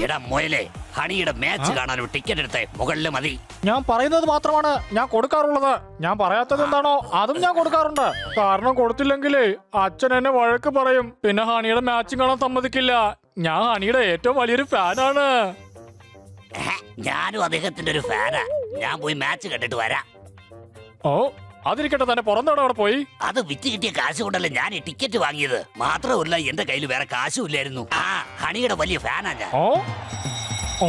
എടാ മോയലെ, ഹണിയുടെ മാച്ച് കാണാൻ ഒരു ടിക്കറ്റ് എടുത്തേ, മുകളിൽ മതി. ഞാൻ പറയുന്നത് മാത്രമാണ് ഞാൻ കൊടുക്കാറുള്ളത്. ഞാൻ പറയാത്തത് എന്താണോ അതും ഞാൻ കൊടുക്കാറുണ്ട്. കാരണം കൊടുത്തില്ലെങ്കിലേ അച്ഛൻ എന്നെ വഴക്ക് പറയും. പിന്നെ ഹണിയുടെ മാച്ച് കാണാൻ സമ്മതിക്കില്ല. ഞാൻ ഹണിയുടെ ഏറ്റവും വലിയൊരു ഫാനാണ്. ഞാനും അദ്ദേഹത്തിന്റെ ഒരു ഫാനാ. ഞാൻ പോയി മാച്ച് കണ്ടിട്ട് വരാം. ഓ അതിരിക്കട്ടെ, തന്നെ പുറന്തോടെ അവിടെ പോയി. അത് വിറ്റ് കിട്ടിയ കാശ് കൊണ്ടല്ലേ ഞാൻ ഈ ടിക്കറ്റ് വാങ്ങിയത്. മാത്രമല്ല എന്റെ കയ്യിൽ വേറെ കാശും ഇല്ലായിരുന്നു. ഹണിയുടെ വലിയ ഫാനാ ഞാൻ. ഓ ഓ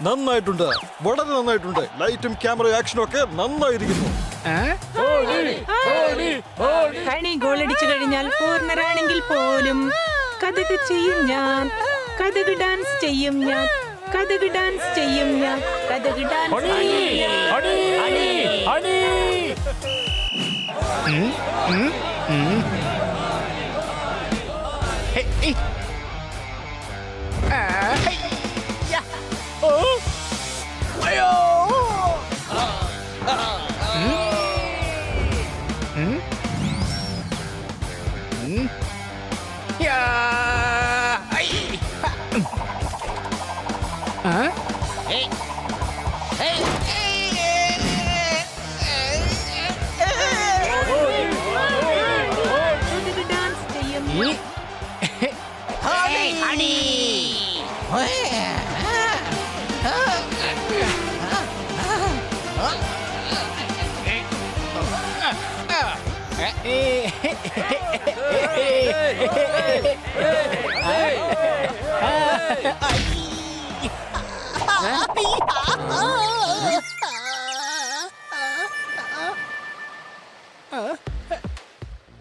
നന്നായിട്ടുണ്ട്, വളരെ നന്നായിട്ടുണ്ട്. ലൈറ്റും ക്യാമറ ആക്ഷനും ഒക്കെ നന്നായിരിക്കുന്നു. ഹണി ഗോളടിച്ചു കഴിഞ്ഞാൽ കോർണറാണെങ്കിൽ പോലും കഥക് ചെയ്യും ഞാൻ, കഥക് ഡാൻസ് ചെയ്യും ഞാൻ, കഥക് ഡാൻസ് ചെയ്യും ഞാൻ, കഥക് ഡാൻസ് ചെയ്യും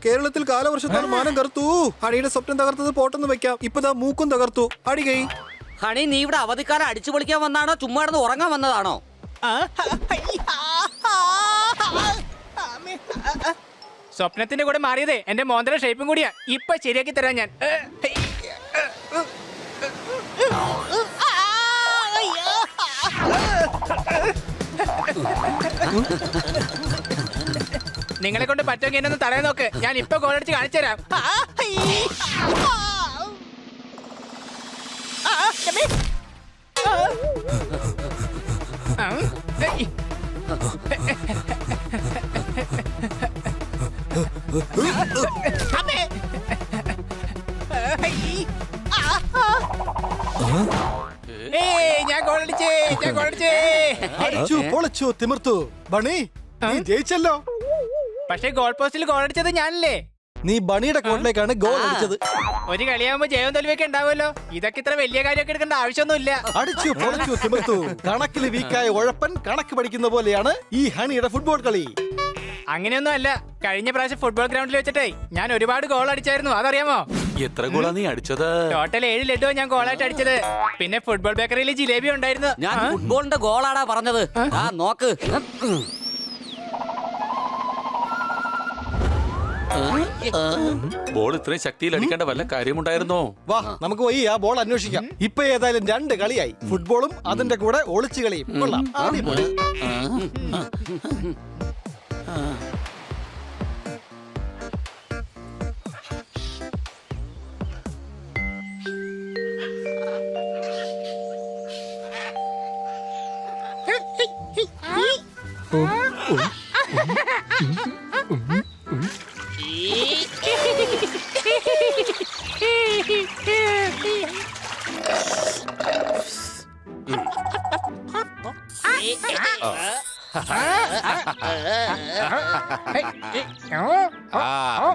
കേരളത്തിൽ കാലവർഷത്താൽ മാനം കറുത്തു. ഹണിയുടെ സ്വപ്നം തകർത്തത് പോട്ടെന്ന് വെക്കാം. ഇപ്പതാ മൂക്കും തകർത്തു. അടികൈ ഹണി, നീ ഇവിടെ അവധിക്കാലം അടിച്ചു പൊളിക്കാൻ വന്നാണോ ചുമ്മാ കിടന്ന് ഉറങ്ങാൻ വന്നതാണോ? സ്വപ്നത്തിന്റെ കൂടെ മാറിയതേ എന്റെ മോന്തര ഷേപ്പും കൂടിയാ. ഇപ്പൊ ശരിയാക്കി തരാം ഞാൻ. നിങ്ങളെ കൊണ്ട് പറ്റുമെങ്കിൽ എന്നെ ഒന്ന് തടയാൻ നോക്ക്. ഞാൻ ഇപ്പൊ ഗോളടിച്ച് കാണിച്ചു തരാം. ഞാൻ ഗോളടിച്ചേ, ഞാൻ ഗോളടിച്ചേ. അടിച്ചു പൊളിച്ചു തിമിർത്തു. ബണി, നീ ജയിച്ചല്ലോ. പക്ഷേ ഗോൾ പോസ്റ്റിൽ ഗോളടിച്ചത് ഞാനല്ലേ? നീ ബണിയുടെ കോട്ടിലേക്കാണ് ഗോൾ അടിച്ചത്. ഒരു കളിയാകുമ്പോ ജയവും തോൽവിയൊക്കെ ഉണ്ടാവുമല്ലോ. ഇതൊക്കെ ഇത്ര വലിയ കാര്യമൊക്കെ എടുക്കേണ്ട ആവശ്യമൊന്നുമില്ല. അടിച്ചു പൊളിച്ചു തിമിർത്തു. കണക്കിൽ വീക്കായ ഉഴപ്പൻ കണക്ക് പഠിക്കുന്ന പോലെയാണ് ഈ ഹണിയുടെ ഫുട്ബോൾ കളി. അങ്ങനെയൊന്നും അല്ല. കഴിഞ്ഞ പ്രാവശ്യം ഫുട്ബോൾ ഗ്രൗണ്ടിൽ വെച്ചിട്ടേ ഞാൻ ഒരുപാട് ഗോൾ അടിച്ചായിരുന്നു. അതറിയാമോ? എത്ര ഗോളാ നീ അടിച്ചത്? ടോട്ടൽ 7 ലഡുവാ ഞാൻ ഗോളായിട്ട് അടിച്ചത്. പിന്നെ ഫുട്ബോൾ ബേക്കറിയിൽ ജിലേബി ഉണ്ടായിരുന്നു. ഞാൻ ഫുട്ബോളിന്റെ ഗോളാടാ പറഞ്ഞത്. നോക്ക്. ബോൾ ഇത്രയും ശക്തിയിൽ അടിക്കേണ്ട വല്ല കാര്യമുണ്ടായിരുന്നോ? വാ, നമുക്ക് പോയി ആ ബോൾ അന്വേഷിക്കാം. ഇപ്പൊ ഏതായാലും 2 കളിയായി. ഫുട്ബോളും അതിന്റെ കൂടെ ഒളിച്ചു കളിയും. കൊള്ളാം. അടിപൊളി.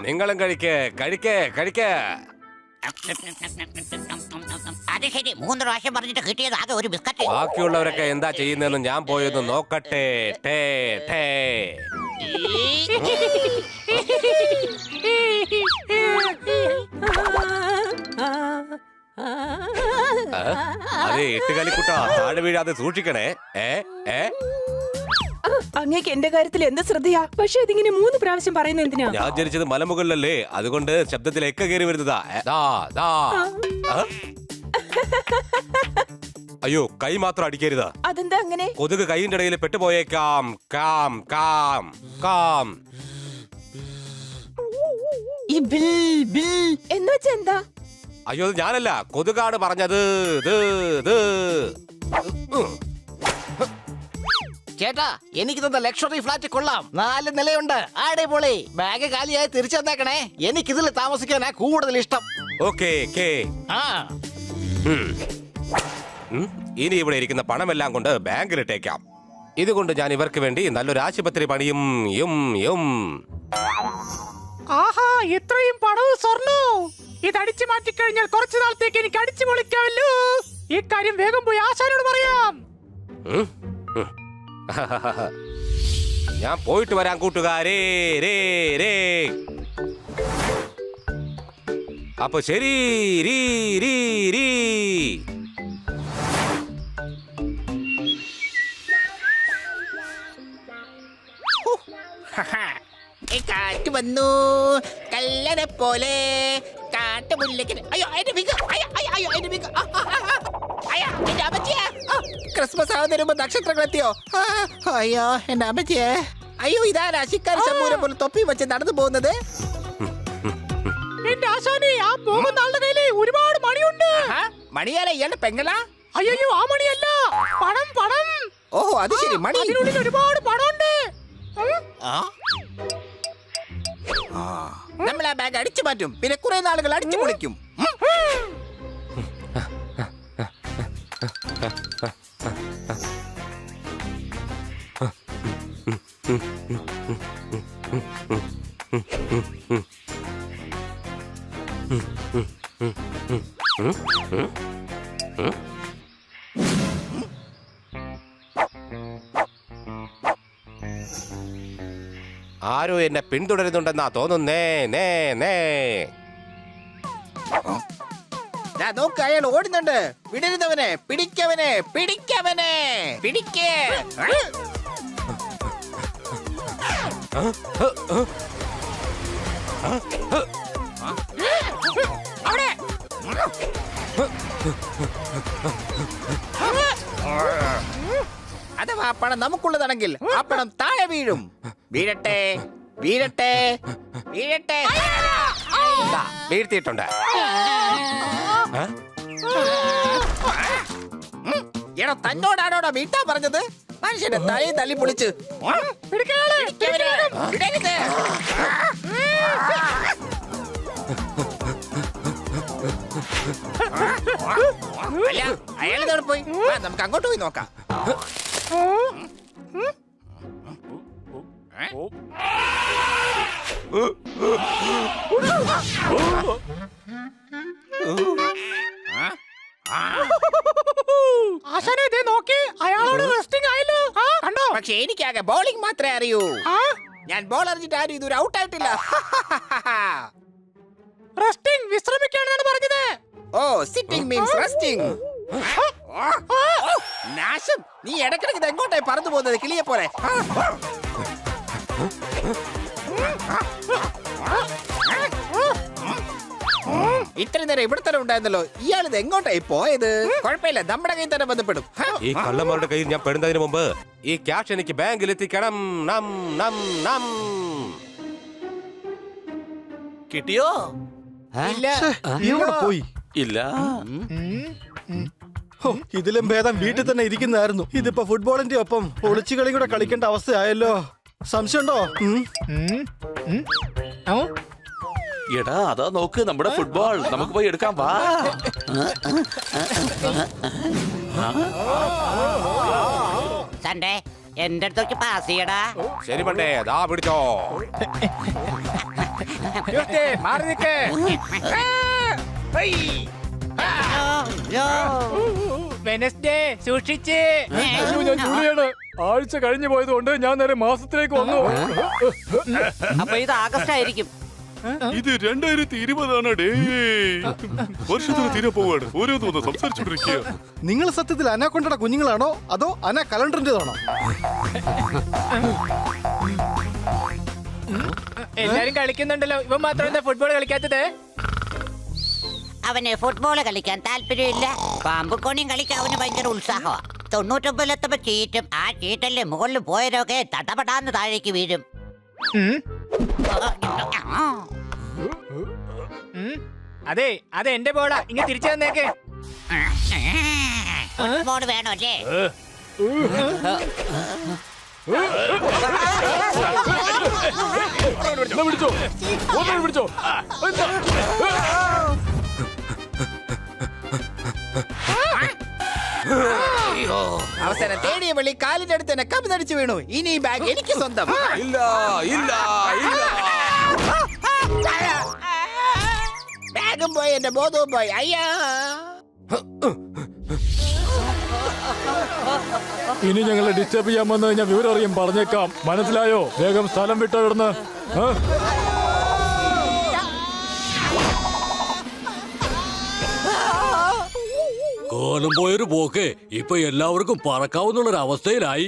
നിങ്ങളും കഴിക്കേ കഴിക്കേ കഴിക്കേ. അത് ശരി, 3 പ്രാവശ്യം പറഞ്ഞിട്ട് കിട്ടിയത് ആകെ ഒരു ബിസ്ക്കറ്റ്. ബാക്കിയുള്ളവരൊക്കെ എന്താ ചെയ്യുന്നതെന്ന് ഞാൻ പോയൊന്ന് നോക്കട്ടെ. ടേ ടേ. അതെ, 8 കളിക്കുട്ടാ, താഴെ വീഴാതെ സൂക്ഷിക്കണേ. അങ്ങേക്ക് എന്റെ കാര്യത്തിൽ എന്ത് ശ്രദ്ധയാ? പക്ഷെ ഇതിങ്ങനെ 3 പ്രാവശ്യം പറയുന്നത് എന്തിനാ? ഞാൻ ജനിച്ചത് മലമുകളിലല്ലേ, അതുകൊണ്ട് ശബ്ദത്തിൽ എക്ക കയറി വരുന്നതാ. ദാ, ദാ. ആ? അയ്യോ, കൈ മാത്രം അടിക്കരുത്. അതെന്താ അങ്ങനെ? കൊതുക് കൈയിന്റെ ഇടയിൽ പെട്ടുപോയേക്കാം. കാം കാം കാം. ഈ ബിൽ ബിൽ എന്ന് വെച്ചാ എന്താ? അയ്യോ, അത് ഞാനല്ല, കൊതുകാണ് പറഞ്ഞത്. ചേട്ടാ, എനിക്ക് തന്ന ലക്ഷറി ഫ്ലാറ്റ് കൊള്ളാം. 4 നിലയുണ്ട്. അടിപൊളി. ബാഗ് കാലിയായി തിരിച്ചു തന്നേക്കണേ. എനിക്കിതിൽ താമസിക്കാനാ കൂടുതൽ ഇഷ്ടം. ഓക്കേ. ആ, ഇനി ഇവിടെ ഇരിക്കുന്ന പണമെല്ലാം കൊണ്ട് ബാങ്കിലിട്ടേക്കാം. ഇതുകൊണ്ട് ഞാൻ ഇവർക്ക് വേണ്ടി നല്ലൊരു ആശുപത്രി പണിയും. ആഹാ, ഇത്രയും പണവും സ്വർണ്ണവും ഇത് അടിച്ചു മാറ്റിക്കഴിഞ്ഞാൽ കുറച്ചു നാളത്തേക്ക് എനിക്ക് അടിച്ചു പൊളിക്കാമല്ലോ. ഈ കാര്യം വേഗം പോയി ആശാനോട് പറയാം. ഞാൻ പോയിട്ട് വരാം കൂട്ടുകാരേ. അപ്പൊ ശരി. കാറ്റ് വന്നു കല്ലനെ പോലെ കാട്ടുമുല്ലക്കിന്. അയ്യോ, എന്റെ ബിഗ്. അയ്യോ, എന്റെ ബിഗ്. എന്റെ അമ്മച്ചിയെ. ക്രിസ്മസ് ആവുന്നതിന് മുമ്പ് നക്ഷത്രങ്ങൾ എത്തിയോ? അയ്യോ, എന്റെ അമ്മച്ചിയെ. അയ്യോ, ഇതാരാ ശിക്കാരി ശമ്പൂരെ പോലെ തൊപ്പി വെച്ച് നടന്നു പോകുന്നത്? എന്റെ ആശാനെ, ആ പോകുന്ന ആളുടെ കയ്യില് ഒരുപാട് മണിയുണ്ട്. മണിയാല ഇയാളുടെ പെങ്ങളാ? അയ്യോ, ആ മണിയല്ല, പണം. ഓഹോ, അത് ശരി. മണി. അതിനുള്ളിൽ ഒരുപാട് പണമുണ്ട്. നമ്മൾ ആ ബാഗ് അടിച്ചു മാറ്റും, പിന്നെ കുറെ നാളുകൾ അടിച്ചു പൊളിക്കും. ആരോ എന്നെ പിന്തുടരുന്നുണ്ടെന്നാ തോന്നുന്നേ. നോക്ക്, അയാൾ ഓടുന്നുണ്ട്. വിടരുന്നവനെ പിടിക്കവനെ. പിടിക്കേ. അവിടെ. അഥവാ ആ പണം നമുക്കുള്ളതാണെങ്കിൽ ആ പണം താഴെ വീഴും. വീഴട്ടെ. വീഴ്ത്തിയിട്ടുണ്ട്. എടോ, തന്നോടാണോടാ വീട്ടാ പറഞ്ഞത്? മനുഷ്യന്റെ തലയും തല്ലി പൊളിച്ച്. വിടരുത്. അല്ല, അയാളിതോടെ പോയി. നമുക്ക് അങ്ങോട്ട് പോയി നോക്കാം. ആശാനെ, ദേ നോക്കി, അയാളോട് റെസ്റ്റിംഗ് ആയല്ലോ. കണ്ടോ? പക്ഷെ എനിക്കാകെ ബോളിംഗ് മാത്രമേ അറിയൂ. ഞാൻ ബോൾ എറിഞ്ഞിട്ട് ആരും ഇതുവരെ ഔട്ട് ആയിട്ടില്ല. റെസ്റ്റിംഗ്, വിശ്രമിക്കാണെന്നാണ് പറഞ്ഞത്. ഓ, സിറ്റിംഗ് മീൻസ് റെസ്റ്റിംഗ്. നാശം, നീ ഇടക്കിടക്ക് ഇത് എങ്ങോട്ടായി പറന്നു പോകുന്നത് കിളിയെ പോലെ? ഇത്ര നേരം ഇവിടെ തന്നെ ഉണ്ടായിരുന്നല്ലോ. ഇയാൾ ഇത് എങ്ങോട്ടായി പോയത്? കുഴപ്പമില്ല, നമ്മുടെ കയ്യിൽ തന്നെ ബന്ധപ്പെടും. ഈ കള്ളന്മാരുടെ കയ്യിൽ ഞാൻ പെടുന്നതിന് മുമ്പ് ഈ ക്യാഷ് എനിക്ക് ബാങ്കിൽ എത്തിക്കണം. കിട്ടിയോ? ഇവിടെ പോയി. ഇല്ല. ഇതിലും ഭേദം വീട്ടിൽ തന്നെ ഇരിക്കുന്നതായിരുന്നു. ഇതിപ്പോ ഫുട്ബോളിന്റെ ഒപ്പം ഒളിച്ചുകളി കൂടെ കളിക്കേണ്ട അവസ്ഥയായല്ലോ. സംശയമുണ്ടോ? എടാ, അതാ നോക്ക്, നമ്മുടെ ഫുട്ബോൾ. നമുക്ക് പോയി എടുക്കാം, വാ. സൺഡേ എന്റെ അടുത്തേക്ക് പാസ് ചെയ്യടാ. ശരി പണ്ടേ, അതാ പിടിച്ചോ. മാറി നിൽക്കേ. വെനസ്ഡേ സൂക്ഷിച്ച്. ഞാൻ ജൂലിയാണ്. ആഴ്ച കഴിഞ്ഞു പോയത് കൊണ്ട് ഞാൻ നേരെ മാസത്തിലേക്ക് വന്നു. അപ്പൊ ഇത് ആഗസ്റ്റ് ആയിരിക്കും. ഇത് 2020 ഡേ വർഷത്തിന് തീരെ പോവാണ്. ഓരോന്ന് സംസാരിച്ചോണ്ടിരിക്കുക. നിങ്ങൾ സത്യത്തിൽ അനാക്കൊണ്ടയുടെ കുഞ്ഞുങ്ങളാണോ അതോ അന കലണ്ടറിന്റേതാണോ? എല്ലാരും കളിക്കുന്നുണ്ടല്ലോ, ഇവൻ മാത്രം എന്താ ഫുട്ബോൾ കളിക്കാത്തത്? അവന് ഫുട്ബോൾ കളിക്കാൻ താല്പര്യമില്ല. പാമ്പുക്കോണിയും കളിക്കാൻ അവന് ഭയങ്കര ഉത്സാഹമാണ്. 99 ചീറ്റും. ആ ചീറ്റല്ലേ മുകളിൽ പോയവരൊക്കെ തട്ടപ്പെടാന്ന് താഴേക്ക് വീഴും. അതെ, അത് എന്റെ ബോളാ. ഇങ്ങനെ തിരിച്ചു തന്നേക്ക്. ഫുട്ബോൾ വേണോ അല്ലേ? പിടിച്ചോ. അവസാനം തേടിയ വെള്ളി കാലിന്റെ അടുത്ത് തന്നെ കമിതടിച്ചു വീണു. ഇനി ഈ ബാഗ് എനിക്ക് സ്വന്തം. ഇല്ല ഇല്ല ഇല്ല. ബാഗും പോയി, എന്റെ ബോധവും പോയി. അയ്യാ, ഇനി ഞങ്ങളെ ഡിസ്റ്റർബ് ചെയ്യാൻ വന്നു കഴിഞ്ഞാൽ വിവരം അറിയാൻ പറഞ്ഞേക്കാം. മനസ്സിലായോ? വേഗം സ്ഥലം വിട്ടോ ഇവിടുന്ന്. കാലം പോയൊരു പോക്കെ ഇപ്പൊ എല്ലാവർക്കും പറക്കാവുന്നുള്ളൊരു അവസ്ഥയിലായി.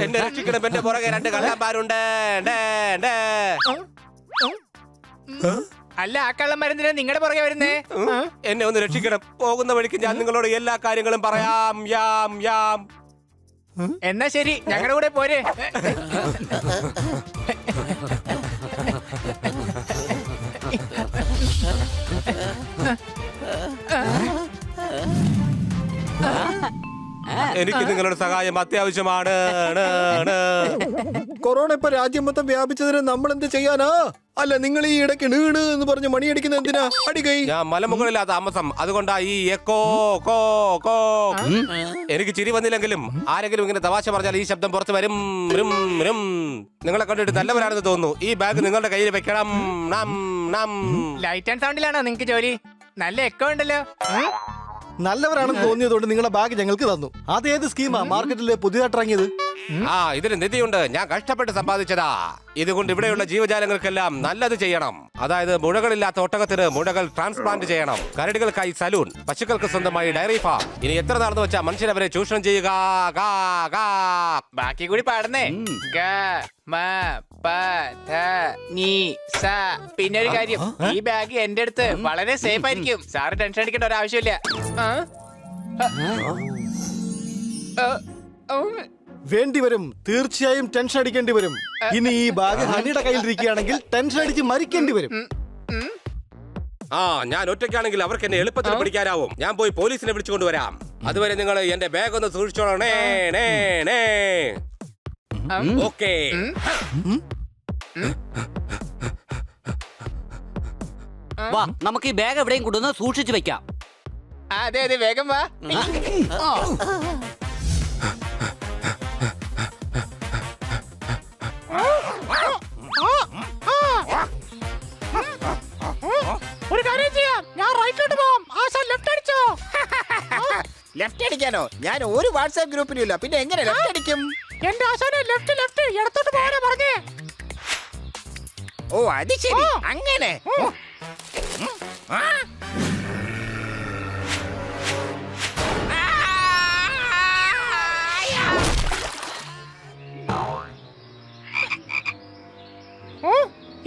എന്നെ രക്ഷിക്കണം. എന്റെ പുറകെ 2 കള്ളന്മാരുണ്ട്. അല്ല, ആ കള്ളന്മാരെന്തിനാ നിങ്ങളുടെ പുറകെ വരുന്നേ? എന്നെ ഒന്ന് രക്ഷിക്കണം. പോകുന്ന വഴിക്ക് ഞാൻ നിങ്ങളോട് എല്ലാ കാര്യങ്ങളും പറയാം. യാം യാം. എന്നാ ശരി, ഞങ്ങളുടെ കൂടെ പോരെ. എനിക്ക് നിങ്ങളുടെ സഹായം അത്യാവശ്യമാണ്. കൊറോണ ഇപ്പൊ രാജ്യം മൊത്തം വ്യാപിച്ചതിന് നമ്മൾ എന്ത് ചെയ്യാനാ? അല്ല, നിങ്ങൾ ഈ ഇടയ്ക്ക് നീണ് എന്ന് പറഞ്ഞ് മണിയടിക്കുന്ന എന്തിനാ? അടികൈ. ഞാൻ മലമുകളിലാ താമസം, അതുകൊണ്ടാ ഈ എക്കോ കോ കോ. എനിക്ക് ചിരി വന്നില്ലെങ്കിലും ആരെങ്കിലും ഇങ്ങനെ തമാശ പറഞ്ഞാൽ ഈ ശബ്ദം പുറത്ത് വരും. നിങ്ങളെ കണ്ടിട്ട് നല്ലവരാണെന്ന് തോന്നുന്നു. ഈ ബാഗ് നിങ്ങളുടെ കയ്യിൽ വെക്കണം. ലൈറ്റ് ആൻഡ് സൗണ്ടിലാണോ നിങ്ങക്ക് ജോലി? നല്ല എക്കോ ഉണ്ടല്ലോ. നല്ലവരാണെന്ന് തോന്നിയതുകൊണ്ട് നിങ്ങളുടെ ബാഗ് ഞങ്ങൾക്ക് തന്നു. അതേത് സ്കീമാ മാർക്കറ്റിൽ പുതിയതായിട്ട് ഇറങ്ങിയത്? ഇതിന് നിധിയുണ്ട്. ഞാൻ കഷ്ടപ്പെട്ട് സമ്പാദിച്ചതാ. ഇതുകൊണ്ട് ഇവിടെയുള്ള ജീവജാലങ്ങൾക്കെല്ലാം നല്ലത് ചെയ്യണം. അതായത് മുഴകളില്ലാത്ത ഒട്ടകത്തിന് മുഴകൾ ട്രാൻസ്പ്ലാന്റ് ചെയ്യണം, കരടികൾക്കായി സലൂൺ, പശുക്കൾക്ക് സ്വന്തമായി ഡയറി ഫാം. ഇനി എത്ര നടന്നു വെച്ചാൽ മനുഷ്യരവരെ ചൂഷണം ചെയ്യുക. ബാക്കി കൂടി പാടുന്നേ. പിന്നെ ഒരു കാര്യം, ഈ ബാഗ് എന്റെ അടുത്ത് വളരെ സേഫ് ആയിരിക്കും. സാറ് ടെൻഷൻ അടിക്കേണ്ട ഒരു ആവശ്യമില്ല. വേണ്ടി വരും, തീർച്ചയായും ടെൻഷൻ അടിക്കേണ്ടി വരും. ഇനി ഈ ബാഗ് ഹണിയുടെ കയ്യിലിരിക്കുകയാണെങ്കിൽ ടെൻഷൻ അടിച്ച് മരിക്കേണ്ടി വരും. ഞാൻ ഒറ്റയ്ക്കാണെങ്കിൽ അവർക്ക് എന്നെ എളുപ്പത്തിൽ പിടിക്കാനാവും. ഞാൻ പോയി പോലീസിനെ വിളിച്ചുകൊണ്ടുവരാം. അതുവരെ നിങ്ങൾ എന്റെ ബാഗ് ഒന്ന് സൂക്ഷിച്ചോളണേ. ഓക്കേ. വാ, നമുക്ക് ഈ ബാഗ് എവിടെയും കൊണ്ടുവന്ന് സൂക്ഷിച്ചു വെക്കാം. അതെ അതെ, വേഗം വാ. ഒരു കാര്യം ചെയ്യാം, ഞാൻ റൈറ്റിലോട്ട് പോവാം. ആശാൻ ലെഫ്റ്റ് അടിച്ചോ? ലെഫ്റ്റ് അടിക്കാനോ? ഞാൻ ഒരു വാട്സാപ്പ് ഗ്രൂപ്പിലും ഇല്ല, പിന്നെ എങ്ങനെ ലെഫ്റ്റ് അടിക്കും? എന്റെ ആശാനെ ലെഫ്റ്റ് ഇടത്തോട്ട് പോകാനാ പറഞ്ഞേ. ഓ, അത് ശരി, അങ്ങനെ.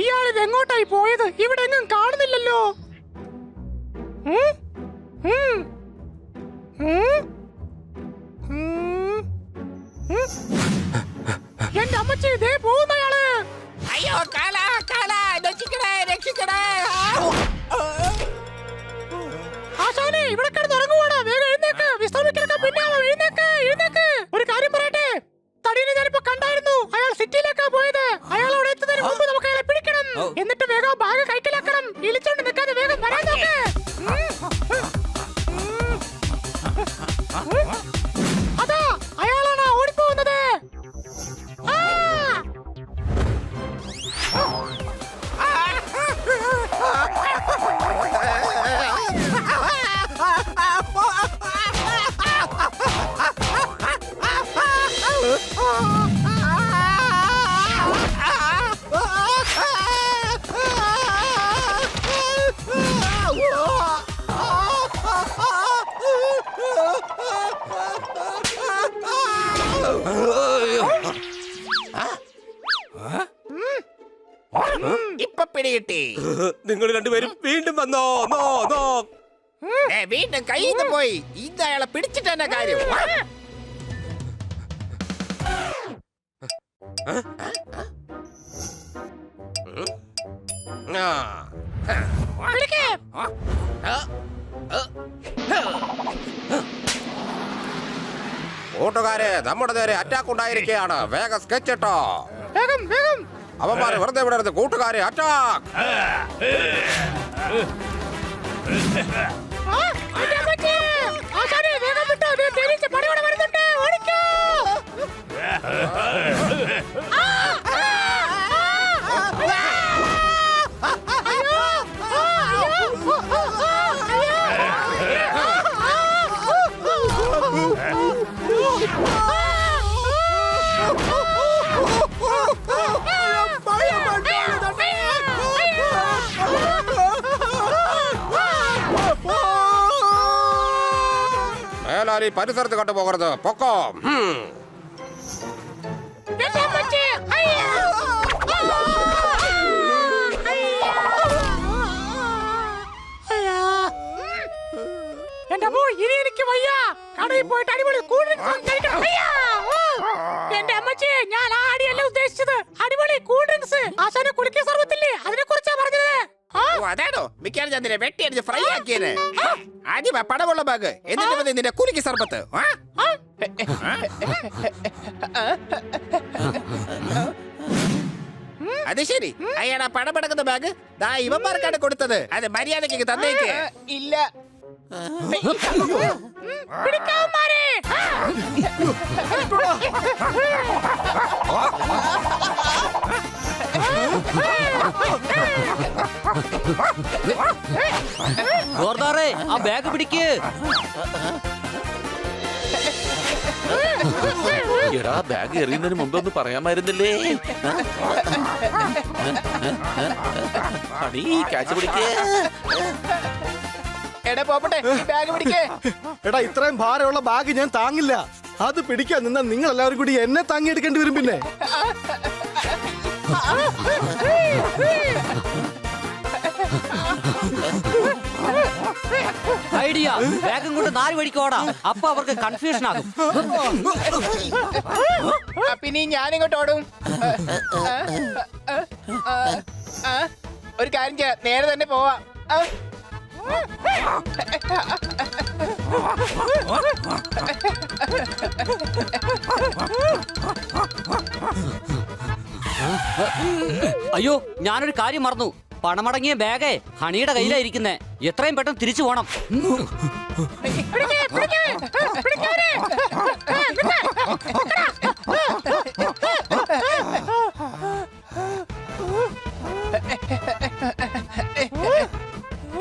ഇയാളിത് എങ്ങോട്ടായി പോയത്? ഇവിടെ എങ്ങും കാണുന്നില്ലല്ലോ. എന്റെ അമ്മച്ചി ഇതേ പോകുന്നയാള്. അയ്യോ, കാല രക്ഷിക്കണേ, രക്ഷിക്കണേ. ആശാനെ, ഇവിടെ കിടന്ന് ഉറങ്ങുവാണ്. വേഗം എഴുന്നേക്ക്. വിശ്രമിക്കാൻ പിന്നെ എഴുന്നേക്ക്. ഒരു കാര്യം പറയട്ടെ, തടീനെ ഞാനിപ്പോ കണ്ടായിരുന്നു. അയാൾ സിറ്റിയിലേക്കാ പോയത്. അയാൾ അവിടെ എത്തുന്നതിന് മുമ്പ് നമുക്ക് അയാളെ പിടിക്കണം. എന്നിട്ട് വേഗം ബാഗ് കൈക്കലാക്കണം. ഇളിച്ചോണ്ട് നിൽക്കാതെ വേഗം വരാൻ നോക്ക്. അതാ അയാളാണ് ഓടിപ്പോകുന്നത്. കിട്ടി. നിങ്ങൾ രണ്ടുപേരും വീണ്ടും വന്നോ? No no. വീണ്ടും കയ്യിൽ നിന്ന് പോയി. ഇത് അയാളെ പിടിച്ചിട്ട് തന്നെ കാര്യം. കൂട്ടുകാരെ, നമ്മുടെ നേരെ അറ്റാക്ക് ഉണ്ടായിരിക്കുകയാണ്. വേഗം സ്കെച്ച് ഇട്ടോ. അവന്മാരെ വെറുതെ വിടരുത്. കൂട്ടുകാരെ, അറ്റാക്ക്. മേലാലി പരിസരത്ത് കണ്ടുപോകരുത്. പൊക്കോ. എന്റെ അമ്മോ, ഇനി എനിക്ക് വയ്യ. കടയിൽ പോയിട്ട് അടിപൊളി കൂൾ ഡ്രിങ്ക്സ് കഴിക്കണം. എന്റെ അമ്മച്ചി, ഞാൻ ആ അടിയല്ല ഉദ്ദേശിച്ചത്. അടിപൊളി കൂൾ ഡ്രിങ്ക്സ്. ആശാനെ കുലുക്കിയ സർവത്തില്ലേ, അതിനെ കുറിച്ചാ പറഞ്ഞത്. അതാണോ മിക്കാൽ ചന്ദ്രനെ വെട്ടിയടിച്ച് ഫ്രൈ ആക്കിയത്? ആദ്യം പടമുള്ള ബാഗ്, എന്നിട്ട് നിന്റെ കുലുക്കി സർബത്ത്. അത് ശരി, അയാൾ ആ പടപടക്കുന്ന ബാഗ് ദാ ഇവന്മാർക്കാണ് കൊടുത്തത്. അത് മര്യാദയ്ക്ക് തന്നേക്ക്. ഇല്ല. ഗോർദാറേ, ആ ബാഗ് പിടിക്ക്. എടാ, ബാഗ് എറിയുന്നതിന് മുമ്പ് ഒന്ന് പറയാമായിരുന്നില്ലേ? ഹണി, ക്യാച്ച് പിടിക്കേ. എടാ പോപ്പട്ടെ, ഈ ബാഗ് പിടിക്കേ. എടാ, ഇത്രയും ഭാരമുള്ള ബാഗ് ഞാൻ താങ്ങില്ല. അത് പിടിക്കാൻ നിന്നാ നിങ്ങൾ എല്ലാവരും കൂടി എന്നെ താങ്ങിയെടുക്കേണ്ടി വരും. പിന്നെ ഐഡിയ, ബാഗും കൊണ്ട് 4 വഴിക്ക് ഓടാം. അപ്പൊ അവർക്ക് കൺഫ്യൂഷൻ ആകും. പിന്നെ ഞാനിങ്ങോട്ട് ഓടും. ഒരു കാര്യം ചെയ്യാം, നേരെ തന്നെ പോവാ. അയ്യോ, ഞാനൊരു കാര്യം മറന്നു. പണമടങ്ങിയ ബാഗേ ഹണിയുടെ കയ്യിലായിരിക്കുന്നേ. എത്രയും പെട്ടെന്ന് തിരിച്ചു പോണം.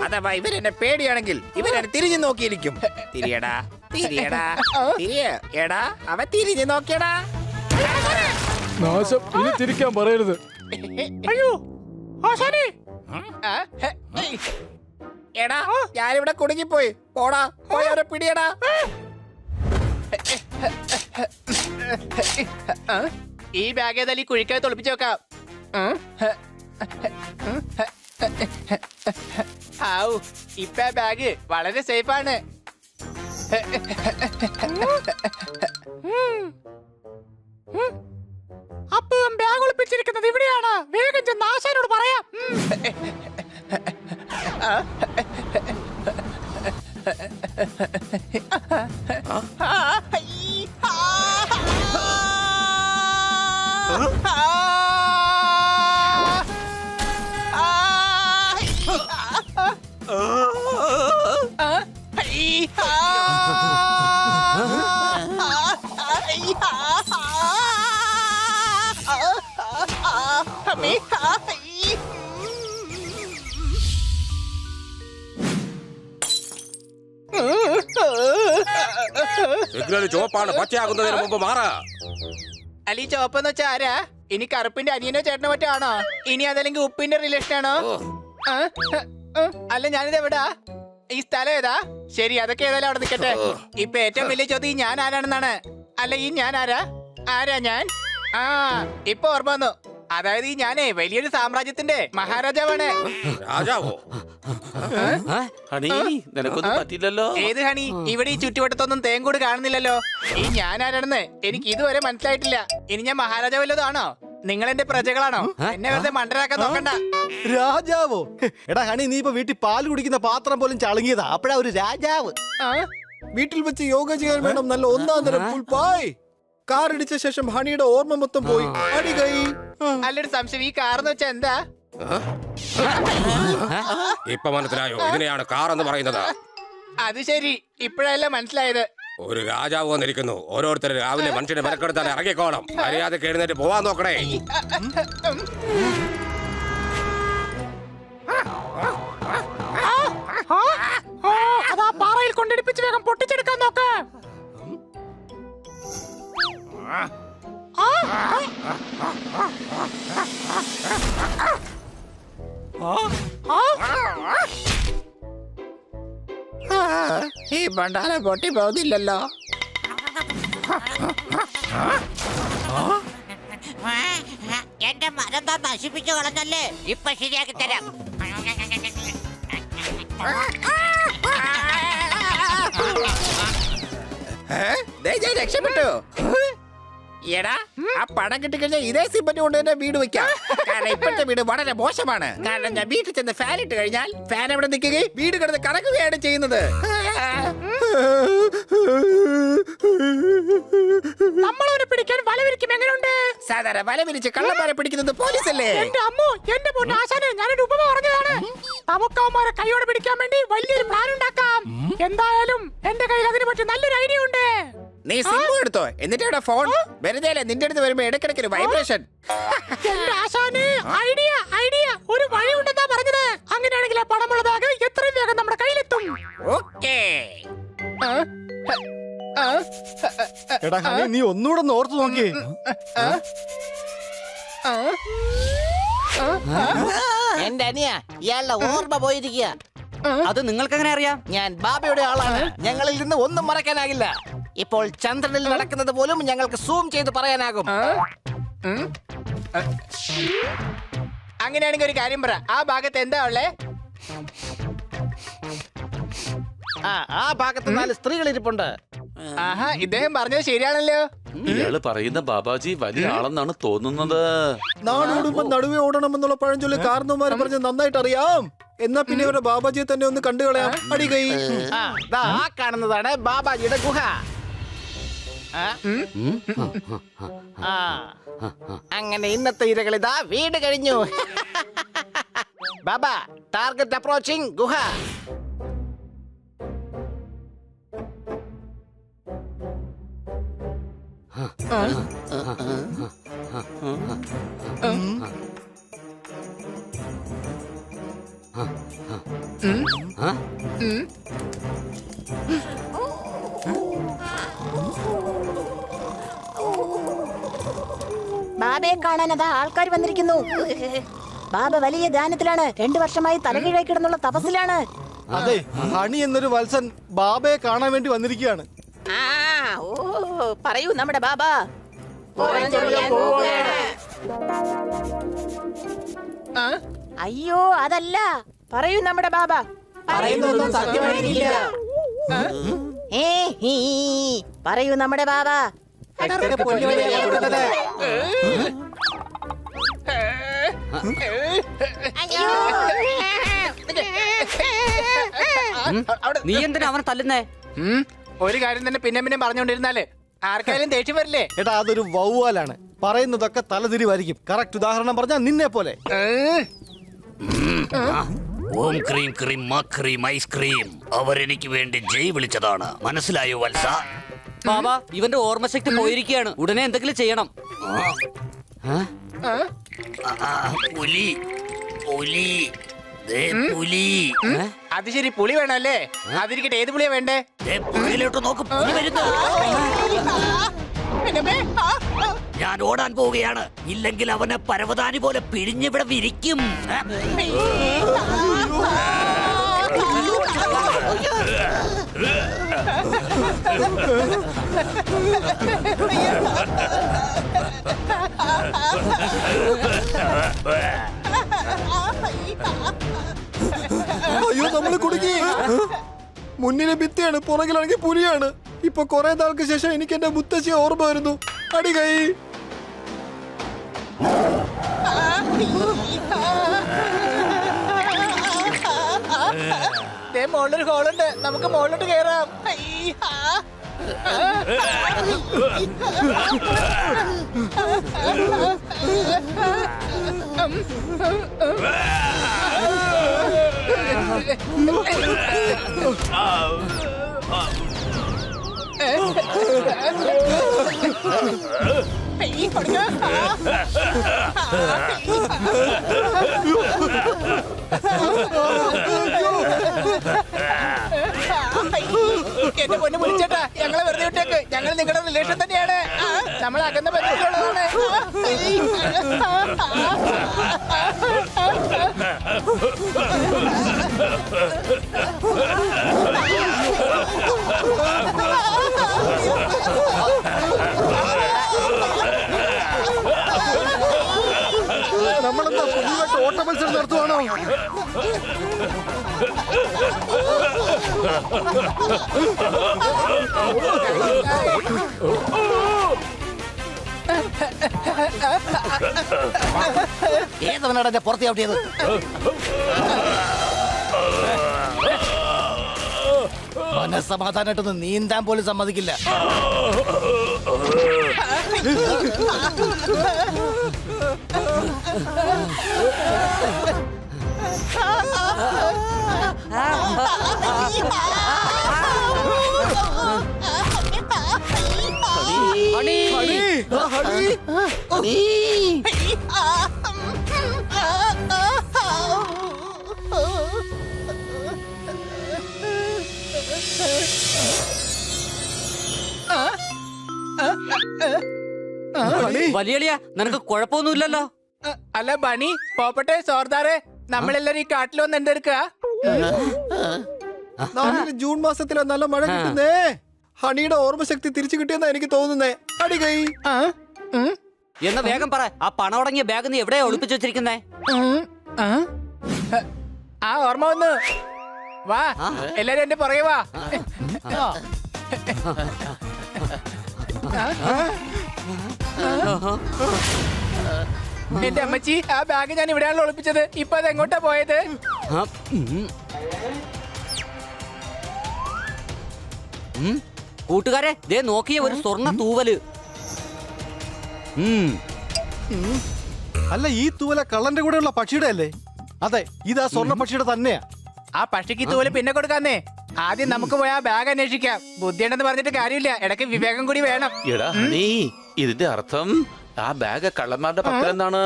അഥവാ ഇവരെന്നെ പേടിയാണെങ്കിൽ ഇവരെന്നെ തിരിഞ്ഞു നോക്കിയിരിക്കും. തിരിയടാ, തിരിയടാ, തിരിയ. എടാ, അവ തിരിഞ്ഞു നോക്കിയടാ. നാശം, ഇനി തിരിക്കാൻ പറയരുത്. അയ്യോ ആശാനെ, എടാ, ഞാനിവിടെ കുടുങ്ങിപ്പോയി. പോടാ, പോയി അവരെ പിടിയടാ. ഈ ബാഗ് ഏതായാലും കുഴിക്കാതെ തൊളിപ്പിച്ചു വെക്കാം. ഔ, ഇപ്പൊ ബാഗ് വളരെ സേഫാണ്. അപ്പം ബാഗ് ഒളിപ്പിച്ചിരിക്കുന്നത് ഇവിടെയാണ്. വേഗം ചെന്ന് ആശാനോട് പറയാം. സിഗ്നൽ ചുവപ്പാണ്. പച്ചയാകുന്നതിന് മുമ്പ് മാറാ. അലി ചോപ്പെന്ന് വെച്ചാ ആരാ? ഇനി കറുപ്പിന്റെ അനിയനോ ചേട്ടനോ മറ്റോ ആണോ? ഇനി അതല്ലെങ്കിൽ ഉപ്പിന്റെ റിലേഷൻ ആണോ? അല്ല, ഞാനിത് എവിടാ? ഈ സ്ഥലം ഏതാ? ശരി, അതൊക്കെ ഏതായാലും അവിടെ നിൽക്കട്ടെ. ഇപ്പൊ ഏറ്റവും വലിയ ചോദ്യം ഞാൻ ആരാണെന്നാണ്. അല്ല, ഈ ഞാൻ ആരാ? ആരാ ഞാൻ? ആ, ഇപ്പൊ ഓർമ്മ വന്നു. അതായത് ഈ ഞാനേ വലിയൊരു സാമ്രാജ്യത്തിന്റെ മഹാരാജാവാണ്. രാജാവോ? ഹണി നിനക്കൊന്നും പറ്റില്ലല്ലോ. ഏത് ഹണി? ഇവിടെ ഈ ചുറ്റുവട്ടത്തൊന്നും തേങ്കോട് കാണുന്നില്ലല്ലോ. ഈ ഞാൻ ആരാണെന്ന് എനിക്ക് ഇതുവരെ മനസ്സിലായിട്ടില്ല. ഇനി ഞാൻ മഹാരാജാവ് വല്ലതാണോ? നിങ്ങൾ എന്റെ പ്രജകളാണോ? എന്നെ വെറുതെ മണ്ടരാക്കാൻ നോക്കണ്ട. രാജാവോ? എടാ ഹണി, നീ ഇപ്പൊ വീട്ടിൽ പാല് കുടിക്കുന്ന പാത്രം പോലും ചളുങ്ങിയതാ. അപ്പഴാ ഒരു രാജാവ്. വീട്ടിൽ വെച്ച് യോഗ ചെയ്യാൻ വേണം നല്ല ഒന്നാം തരം പുൽപ്പായ്. കാറിടിച്ച ശേഷം ഹണിയുടെ ഓർമ്മ മൊത്തം പോയി. അടി കൈ. അല്ലൊരു സംശയം, ഈ കാറെന്ന് വെച്ചാ എന്താ? ഇപ്പൊ മനസ്സിലായോ? ഇതിനെയാണ് കാർ എന്ന് പറയുന്നത്. അത് ശരി, ഇപ്പോഴല്ല മനസ്സിലായത്. ഒരു രാജാവ് വന്നിരിക്കുന്നു. ഓരോരുത്തർ രാവിലെ മനുഷ്യനെ വിലക്കെടുത്താൽ ഇറങ്ങിക്കോണം. അറിയാതെ എഴുന്നേറ്റ് പോവാൻ നോക്കണേ. അതാ പാറയിൽ കൊണ്ടിടിപ്പിച്ച് വേഗം പൊട്ടിച്ചെടുക്കാൻ നോക്ക്. ഈ പണ്ടാല പൊട്ടി പോകുന്നില്ലല്ലോ. എന്റെ മരം താൻ നശിപ്പിച്ചു കളഞ്ഞല്ലേ, ഇപ്പൊ ശരിയാക്കി തരാം. ഞാൻ രക്ഷപ്പെട്ടു. എടാ, ആ പണം കിട്ടിക്കഴിഞ്ഞാൽ ഇതേ സിമ്പന്റ് കൊണ്ട് തന്നെ വീട് വെക്കാം. കാരണം ഇപ്പോഴത്തെ വീട് വളരെ മോശമാണ്. കാരണം ഞാൻ വീട്ടിൽ ചെന്ന് ഫാൻ ഇട്ട് കഴിഞ്ഞാൽ ഫാൻ എവിടെ നിൽക്കുകയും വീട് കിടന്ന് കറക്കുകയാണ് ചെയ്യുന്നത്. നമ്മളവനെ പിടിക്കാൻ വല വിരിക്കും. എങ്ങനെയുണ്ട്? സാധാരണ വല വിരിച്ച് കള്ളന്മാരെ പിടിക്കുന്നത് പോലീസല്ലേ? എന്റെ അമ്മോ, എന്റെ പൊന്നു ആശാനെ, ഞാനൊരു ഉപമ പറഞ്ഞതാണ്. നമുക്കവന്മാരെ കൈയോടെ പിടിക്കാൻ വേണ്ടി വലിയൊരു പ്ലാൻ ഉണ്ടാക്കാം. എന്തായാലും എന്റെ കയ്യിൽ അതിനെ പറ്റി നല്ലൊരു ഐഡിയ ഉണ്ട്. നീ സിം എടുത്തോ, എന്നിട്ട് ഇവിടെ ഫോൺ വെറുതെ നിന്റെ അടുത്ത് വരുമ്പോ ഇടക്കിടക്കൊരു വൈബ്രേഷൻ. എന്റെ ആശാനെ, ഐഡിയ ഐഡിയ ഒരു വഴി ഉണ്ടെന്നാ പറഞ്ഞത്. അങ്ങനെയാണെങ്കിൽ ആ പണമുള്ള ബാഗ് എത്രയും വേഗം നമ്മുടെ കയ്യിലെത്തും. ഓക്കേ. എടാ ഹണി, നീ ഒന്നുകൂടെ ഒന്ന് ഓർത്തു നോക്കി. എന്റെ അനിയ, ഇയാളുടെ ഓർമ്മ പോയിരിക്കുക. അത് നിങ്ങൾക്ക് എങ്ങനെ അറിയാം? ഞാൻ ബാബയുടെ ആളാണ്. ഞങ്ങളിൽ നിന്ന് ഒന്നും മറക്കാനാകില്ല. ഇപ്പോൾ ചന്ദ്രനിൽ നടക്കുന്നത് പോലും ഞങ്ങൾക്ക് സൂം ചെയ്ത് പറയാനാകും. അങ്ങനെയാണെങ്കിൽ ഒരു കാര്യം പറ, ആ ഭാഗത്ത് എന്താ ഉള്ളേ? ആ ഭാഗത്ത് 4 സ്ത്രീകൾ ഇരിപ്പുണ്ട്. ആഹാ, ഇദ്ദേഹം പറഞ്ഞത് ശരിയാണല്ലോ. ഇയാള് പറയുന്ന ബാബാജി വലിയ ആളെന്നാണ് തോന്നുന്നത്. നാടോടുമ്പോ നടുവേ ഓടണമെന്നുള്ള പഴഞ്ചൊല്ലി കാരണവന്മാർ പറഞ്ഞ് നന്നായിട്ട് അറിയാം. എന്നാ പിന്നെ അവരുടെ ബാബാജിയെ തന്നെ ഒന്ന് കണ്ടു കളയാം. അടി കൈ. ആ കാണുന്നതാണ് ബാബാജിയുടെ ഗുഹ. അങ്ങനെ ഇന്നത്തെ ഇരകൾ ഇതാ വീട് കഴിഞ്ഞു. ബാബ, ടാർഗറ്റ് അപ്രോച്ചിങ് ഗുഹ. ബാബയെ കാണാൻ അതാ ആൾക്കാർ വന്നിരിക്കുന്നു. ബാബ വലിയ ധ്യാനത്തിലാണ്. 2 വർഷമായി തലകീഴായി കിടന്നുള്ള തപസ്സിലാണ്. അതെ, ഹണി എന്നൊരു വത്സൻ ബാബയെ കാണാൻ വേണ്ടി വന്നിരിക്കുകയാണ്. പറയൂ നമ്മുടെ ബാബ. അയ്യോ, അതല്ല. പറയൂ നമ്മുടെ ബാബ. പറയൂ നമ്മുടെ ബാബ. നീ എന്തിനാ അവനെ തല്ലുന്നേ? ഒരു കാര്യം തന്നെ പിന്നെ പിന്നെ പറഞ്ഞുകൊണ്ടിരുന്നാല് ആർക്കായാലും ദേഷ്യം വരില്ലേ? എടാ, അതൊരു വവ്വാലാണ്. പറയുന്നതൊക്കെ തലതിരിവായിരിക്കും. കറക്റ്റ് ഉദാഹരണം പറഞ്ഞാൽ നിന്നെ പോലെ. ഓം ക്രീം ക്രീം മക്രീം ഐസ്ക്രീം അവരെനിക്ക് വേണ്ടി ജയ് വിളിച്ചതാണ്. മനസ്സിലായോ വത്സ? ബാബ, ഇവന്റെ ഓർമ്മശക്തി പോയിരിക്കുകയാണ്. ഉടനെ എന്തെങ്കിലും ചെയ്യണം. പുലി പുലി പുലി. അത് ശരി, പുളി വേണല്ലേ? അതിരിക്കട്ടെ, ഏത് പുളിയാ വേണ്ടേ? പുലിയിലോട്ട് നോക്ക്, പുലി വരുന്നു. ഞാൻ ഓടാൻ പോവുകയാണ്. ഇല്ലെങ്കിൽ അവനെ പരവതാനി പോലെ പിഴിഞ്ഞിവിടെ വിരിക്കും. അയ്യോ നമ്മള് കുടുങ്ങി. മുന്നിലെ ഭിത്തിയാണ്, പുറകിലാണെങ്കിൽ പുലിയാണ്. ഇപ്പൊ കുറെ നാൾക്ക് ശേഷം എനിക്ക് എന്റെ മുത്തശ്ശിയെ ഓർമ്മ വരുന്നു. അടി കൈ. മോളിലൊരു ഹോളുണ്ട്, നമുക്ക് മുകളിലോട്ട് കയറാം. എന്റെ പൊന്ന് വിളിച്ചേട്ടാ, ഞങ്ങളെ വെറുതെ വിട്ടേക്ക്. ഞങ്ങൾ നിങ്ങളുടെ റിലേഷൻ തന്നെയാണ്. നമ്മൾ അകന്ന ബന്ധത്തിലുള്ളതാണ്. നമ്മളെന്താ പുതിയതായിട്ട് ഓട്ട മത്സരം നടത്തുവാണോ? ഏതവനാണ് പുറത്ത് ചവിട്ടിയത്? മനസ്സമാധാനായിട്ടൊന്ന് നീന്താൻ പോലും സമ്മതിക്കില്ല. വലിയ നിനക്ക് കുഴപ്പമൊന്നുമില്ലല്ലോ? അല്ല ബണി, പോപ്പട്ടെ, സോർദാറെ, നമ്മളെല്ലാരും ഈ കാട്ടിൽ വന്ന് എന്തെടുക്കുക? ജൂൺ മാസത്തിലെ നല്ല മഴ കിട്ടുന്നേ. ഹണിയുടെ ഓർമ്മശക്തി തിരിച്ചു കിട്ടിയെന്നാ എനിക്ക് തോന്നുന്നേ. അടി കൈ. എന്നാ വേഗം പറ, ആ പണം അടങ്ങിയ ബാഗ് നീ എവിടെയാ ഒളിപ്പിച്ചു വെച്ചിരിക്കുന്നേ? ആ ഓർമ്മ വന്നു. വാ എല്ലാരും എന്റെ പുറകെ വാ. എന്റെ അമ്മച്ചി, ആ ബാഗ് ഞാൻ ഇവിടെയാണല്ലോ ഒളിപ്പിച്ചത്. ഇപ്പൊ അത് എങ്ങോട്ടാ പോയത്? കൂട്ടുകാരെ, ദേ നോക്കിയ ഒരു സ്വർണ്ണ തൂവല്. അല്ല, ഈ തൂവല കള്ളന്റെ കൂടെയുള്ള പക്ഷിയുടെ അല്ലേ? അതെ, ഇത് ആ സ്വർണ്ണ പക്ഷിയുടെ തന്നെയാ. ആ പക്ഷിക്ക് തൂവല് പിന്നെ കൊടുക്കാന്നേ. ആദ്യം നമുക്ക് പോയി ആ ബാഗ് അന്വേഷിക്കാം. ബുദ്ധിയുണ്ടെന്ന് പറഞ്ഞിട്ട് കാര്യമില്ല, ഇടയ്ക്ക് വിവേകം കൂടി വേണം. എടാ ഹണി, ഇതിന്റെ അർത്ഥം ആ ബാഗ് കള്ളന്മാരുടെ പക്കലെന്നാണ്.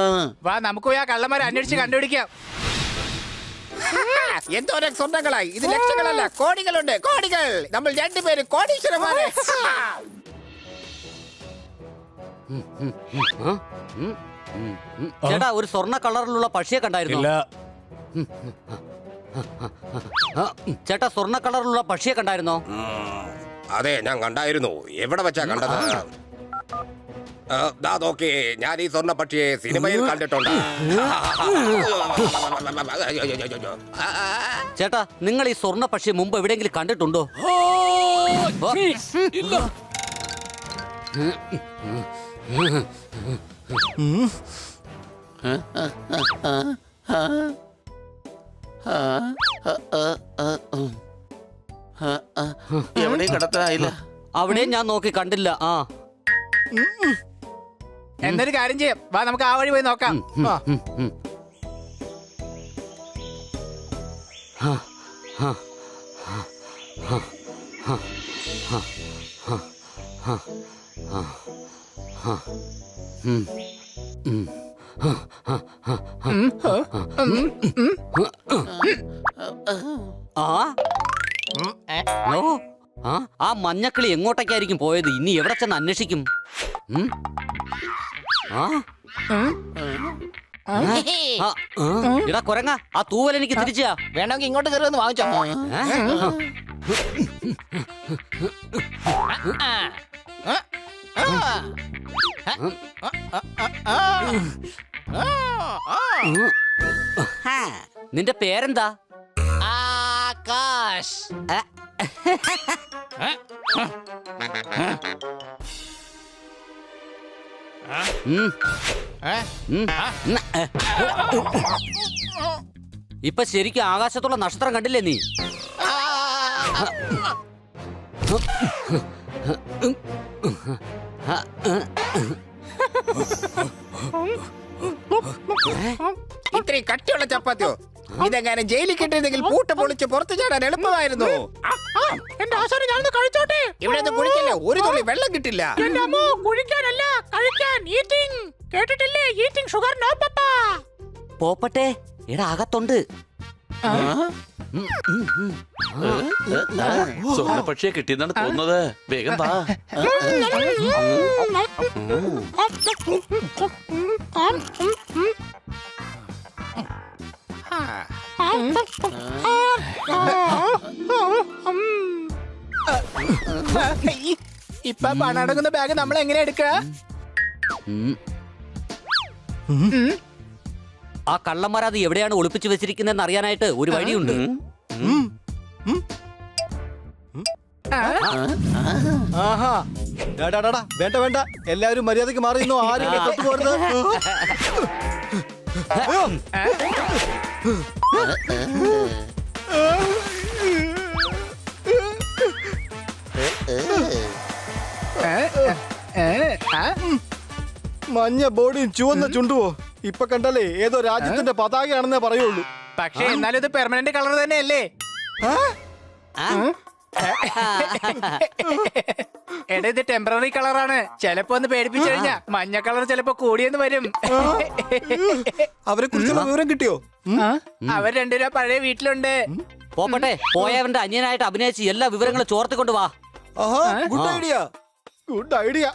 വാ നമുക്ക് പോയി ആ കള്ളന്മാരെ അന്വേഷിച്ച് കണ്ടുപിടിക്കാം. എന്തോരം സ്വർണ്ണങ്ങളായി! ഇത് ലക്ഷങ്ങളല്ല, കോടികളുണ്ട്, കോടികൾ. നമ്മൾ രണ്ടുപേരും കോടീശ്വരന്മാരെ. ചേട്ടാ, ഒരു സ്വർണ്ണ കളറിലുള്ള പക്ഷിയെ കണ്ടായിരുന്നു? ചേട്ടാ, സ്വർണ്ണ കളറിലുള്ള പക്ഷിയെ കണ്ടായിരുന്നോ? അതെ, ഞാൻ കണ്ടായിരുന്നു. എവിടെ വെച്ചാ കണ്ടത്? നോക്കി, ഞാൻ ഈ സ്വർണ്ണ പക്ഷിയെ സിനിമയിൽ കണ്ടിട്ടുണ്ട്. ചേട്ടാ, നിങ്ങൾ ഈ സ്വർണ്ണ പക്ഷിയെ മുമ്പ് എവിടെയെങ്കിലും കണ്ടിട്ടുണ്ടോ? എവിടെ കടത്തായില്ല. അവിടെ ഞാൻ നോക്കി കണ്ടില്ല. എന്നൊരു കാര്യം ചെയ്യാം, വാ നമുക്ക് ആ വഴി പോയി നോക്കാം. ആ മഞ്ഞക്കിളി എങ്ങോട്ടേക്കായിരിക്കും പോയത്? ഇനി എവിടെ ചെന്ന് അന്വേഷിക്കും? ഇടാ കൊരങ്ങ, ആ തൂവൽ എനിക്ക് തിരിച്ചാ. വേണമെങ്കിൽ ഇങ്ങോട്ട് കയറി ഒന്ന് വാങ്ങിച്ചോ. നിന്റെ പേരെന്താ? ആകാശ്. ഇപ്പൊ ശരിക്കും ആകാശത്തുള്ള നക്ഷത്രം കണ്ടില്ലേ നീ? ഇത്രയും കട്ടിയുള്ള ചപ്പാത്തിയോ? ഇതെങ്ങനെ ജയിലിൽ കിട്ടിയിരുന്നെങ്കിൽ പൂട്ട് പൊളിച്ച് പുറത്തു ചാടാൻ എളുപ്പമായിരുന്നു. എന്റെ ആശാനെ ഞാനൊന്ന് കഴിച്ചോട്ടെ. ഇവിടെ ഒന്നും കുടിക്കില്ല, ഒരു തുള്ളി വെള്ളം കിട്ടില്ല. എന്റെ അമ്മോ, കുഴിക്കാനല്ല കഴിക്കാൻ. ഈറ്റിംഗ് കേട്ടിട്ടില്ലേ? ഈറ്റിംഗ് ഷുഗർ നോ പപ്പ. പോപ്പട്ടെ, എടാ അകത്തുണ്ട്. സ്വർണ്ണ പക്ഷിയെ കിട്ടിയെന്നാണ് തോന്നുന്നത്. വേഗം വാ. ഇപ്പൊ പണടങ്ങുന്ന ബാഗ് നമ്മൾ എങ്ങനെ എടുക്കുക? ആ കള്ളന്മാരത് എവിടെയാണ് ഒളിപ്പിച്ചു വെച്ചിരിക്കുന്നതെന്ന് അറിയാനായിട്ട് ഒരു വഴിയുണ്ട്. വേണ്ട വേണ്ട, എല്ലാവരും മര്യാദക്ക് മാറിയുന്നു. ആരും തൊട്ടുപോകരുത്. മഞ്ഞ ബോഡിയും ചുവന്ന ചുണ്ടുവോ? ഇപ്പൊ കണ്ടല്ലേ ഏതോ രാജ്യത്തിന്റെ പതാകയാണെന്നേ പറയുള്ളൂ. പക്ഷെ എന്നാലും ഇത് പെർമനന്റ് കളർ തന്നെയല്ലേ? എടാ, ഇത് ടെമ്പററി കളറാണ്. ചിലപ്പോ ഒന്ന് പേടിപ്പിച്ചു കഴിഞ്ഞാ മഞ്ഞ കളർ ചിലപ്പോ കൂടിയെന്ന് വരും. അവരെ കുറിച്ചുള്ള വിവരം കിട്ടിയോ? അവർ രണ്ടുപേരും പഴയ വീട്ടിലുണ്ട്. പോപ്പട്ടെ, പോയവന്റെ അന്യനായിട്ട് അഭിനയിച്ച് എല്ലാ വിവരങ്ങളും ചോർത്തിക്കൊണ്ട് വാ. Good idea, good idea.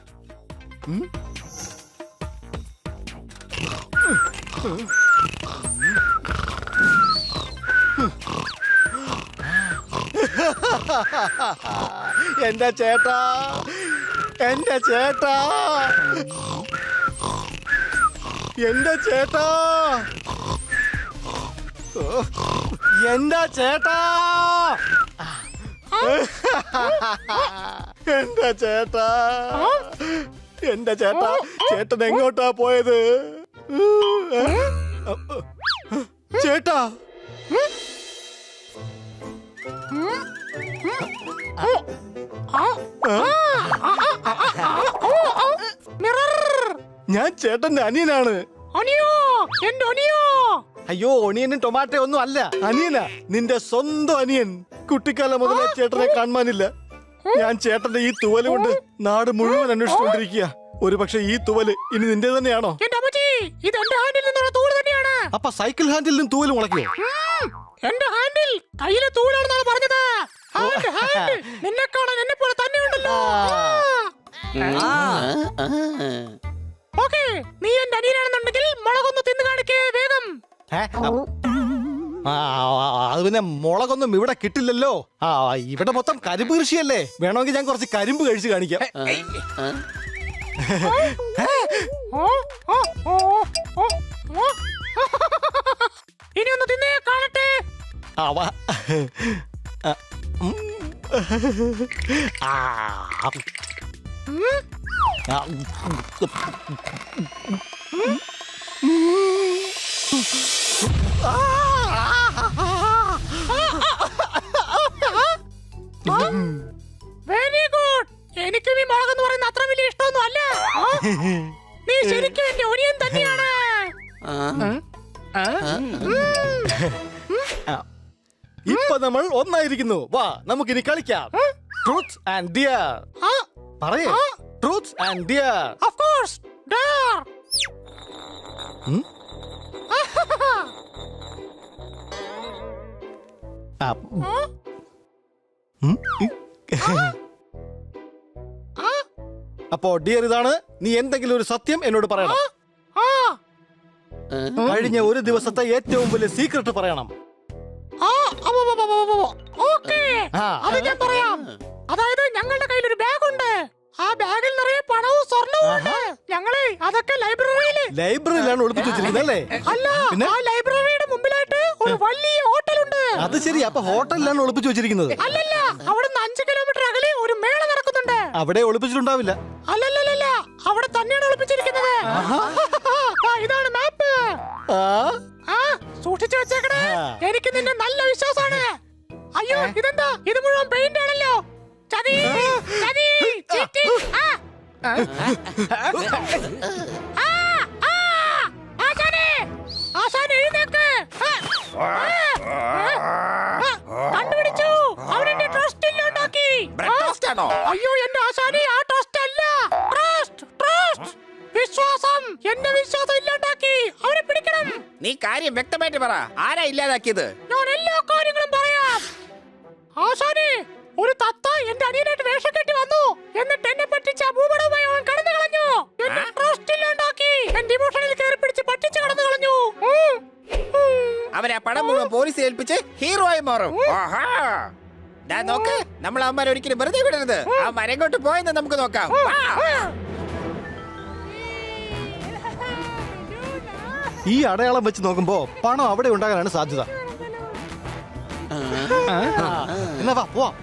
എന്റെ ചേട്ടാ, എന്റെ ചേട്ടാ, എന്റെ ചേട്ടാ, എന്റെ ചേട്ടാ, എന്റെ ചേട്ടാ, എന്റെ ചേട്ടാ, ചേട്ടൻ എങ്ങോട്ടാ പോയത്? ചേട്ടാ, ഞാൻ ചേട്ടന്റെ അനിയനാണ്. അയ്യോ, ഒണിയനും ടൊമാറ്റോ ഒന്നും അല്ല, അനിയനാ, നിന്റെ സ്വന്തം അനിയൻ. കുട്ടിക്കാലം മുതലേ ചേട്ടനെ കാണാനില്ല. ഞാൻ ചേട്ടന്റെ ഈ തുവല് കൊണ്ട് നാട് മുഴുവൻ അന്വേഷിച്ചുകൊണ്ടിരിക്കുക. ഒരു പക്ഷെ ഈ തുവല് ഇനി നിന്റെ തന്നെയാണോ? അപ്പൊ സൈക്കിൾ ഹാൻഡിലും തൂവല് മുളയ്ക്കോ? എന്റെ ഹാൻഡിൽ കയ്യിലെ തൂലാണെന്നാണ് പറഞ്ഞത്. നിന്നെ കാണാൻ എന്നെ പോലെ തന്നെ ഉണ്ടല്ലോ. ഓക്കേ, നീ എന്റെ അനിയനാണെന്നുണ്ടെങ്കിൽ മുളകൊന്ന് തിന്നു കാണിക്കേ വേഗം. അത് പിന്നെ മുളകൊന്നും ഇവിടെ കിട്ടില്ലല്ലോ. ഇവിടെ മൊത്തം കരിമ്പ് കൃഷിയല്ലേ. വേണമെങ്കിൽ ഞാൻ കുറച്ച് കരിമ്പ് കഴിച്ച് കാണിക്കാം. ഇനി ഒന്ന് തിന്നേ കാണട്ടെ. Very good. എനിക്ക് ഈ മുളകെന്ന് പറയുന്ന അത്ര വലിയ ഇഷ്ടമൊന്നും അല്ല. നീ ശരിക്കും എന്റെ ഒനിയൻ തന്നെയാണ്. ഇപ്പൊ നമ്മൾ ഒന്നായിരിക്കുന്നു. വാ, നമുക്കിനി കളിക്കാം. Truth and dare. പറയേ, truth and dare. Of course, dare. അപ്പോ ഡിയർ ഇതാണ്. നീ എന്തെങ്കിലും ഒരു സത്യം എന്നോട് പറയണം. കഴിഞ്ഞ ഒരു ദിവസത്തെ ഏറ്റവും വലിയ സീക്രട്ട് പറയണം. ഓക്കേ, അത് ഞാൻ പറയാം. അതായത് ഞങ്ങളുടെ കയ്യിൽ ഒരു ബാഗ് ഉണ്ട്. ആ ബാഗിൽ നിറയെ പണവും സ്വർണവും ഉണ്ട്. ഞങ്ങളെ അതൊക്കെ ലൈബ്രറിയിലാണ് ഒളിപ്പിച്ചു വെച്ചിരിക്കുന്നത് അല്ലേ? അല്ല, ആ ലൈബ്രറിയുടെ മുമ്പിലായിട്ട് ഒരു വലിയ ഹോട്ടലുണ്ട്. അത് ശരി, അപ്പൊ ഹോട്ടലിലാണ് ഒളിപ്പിച്ചു വെച്ചിരിക്കുന്നത്. അല്ലല്ല, അവിടുന്ന് 5 കിലോമീറ്റർ അകലെ ഒരു മേള നടക്കുന്നുണ്ട്. അവിടെ ഒളിപ്പിച്ചിട്ടുണ്ടാവില്ല. അല്ലല്ലല്ല, അവിടെ തന്നെയാണ് ഒളിപ്പിച്ചിരിക്കുന്നത്. ഇതാണ് മാപ്പ്. സൂക്ഷിച്ചു വെച്ചേക്കണേ. എനിക്ക് നിന്നെ നല്ല വിശ്വാസമാണ്. അയ്യോ, ഇതെന്താ? ഇത് മുഴുവൻ പെയിന്റ് ആണല്ലോ. ചതി, ചതി, ചീറ്റി. ആശാനെ എഴുന്നേക്ക്. കണ്ടുപിടിച്ചു. അവനെന്റെ ട്രസ്റ്റ് ഇല്ലാണ്ടാക്കി. അയ്യോ, എന്റെ ആശാനെ, ആ ട്രസ്റ്റ് അല്ല. ട്രസ്റ്റ്, വിശ്വാസം. എന്റെ വിശ്വാസം ഇല്ലാണ്ടാക്കി. അവനെ പിടിക്കണം. നീ കാര്യം വ്യക്തമായിട്ട് പറ. ആരാ ഇല്ലാതാക്കിയത്? ഞാൻ എല്ലാ കാര്യങ്ങളും പറയാം. ആശാനെ, ഒരു തത്ത എന്റെ അനിയനായിട്ട് വേഷം കെട്ടി വന്നു. എന്നിട്ട് എന്നെ പറ്റിച്ച ഭൂപടവുമായി അവൻ കടന്നു കളഞ്ഞു. എന്റെ ട്രസ്റ്റ് ഇല്ലാണ്ടാക്കി. എന്റെ ഇമോഷനിൽ കയറി പിടിച്ച് പറ്റിച്ച് കടന്നു കളഞ്ഞു. അവരെ ആ പണം മുഴുവൻ പോലീസ് ഏൽപ്പിച്ച് ഹീറോ ആയി മാറും. നോക്ക്, നമ്മൾ അവന്മാരെ ഒരിക്കലും വെറുതെ വിടരുത്. ആ മരം കൊണ്ട് പോയെന്ന് നമുക്ക് നോക്കാം. ഈ അടയാളം വെച്ച് നോക്കുമ്പോ പണം അവിടെ ഉണ്ടാകാനാണ് സാധ്യത. എന്നാ വാ, പോവാം.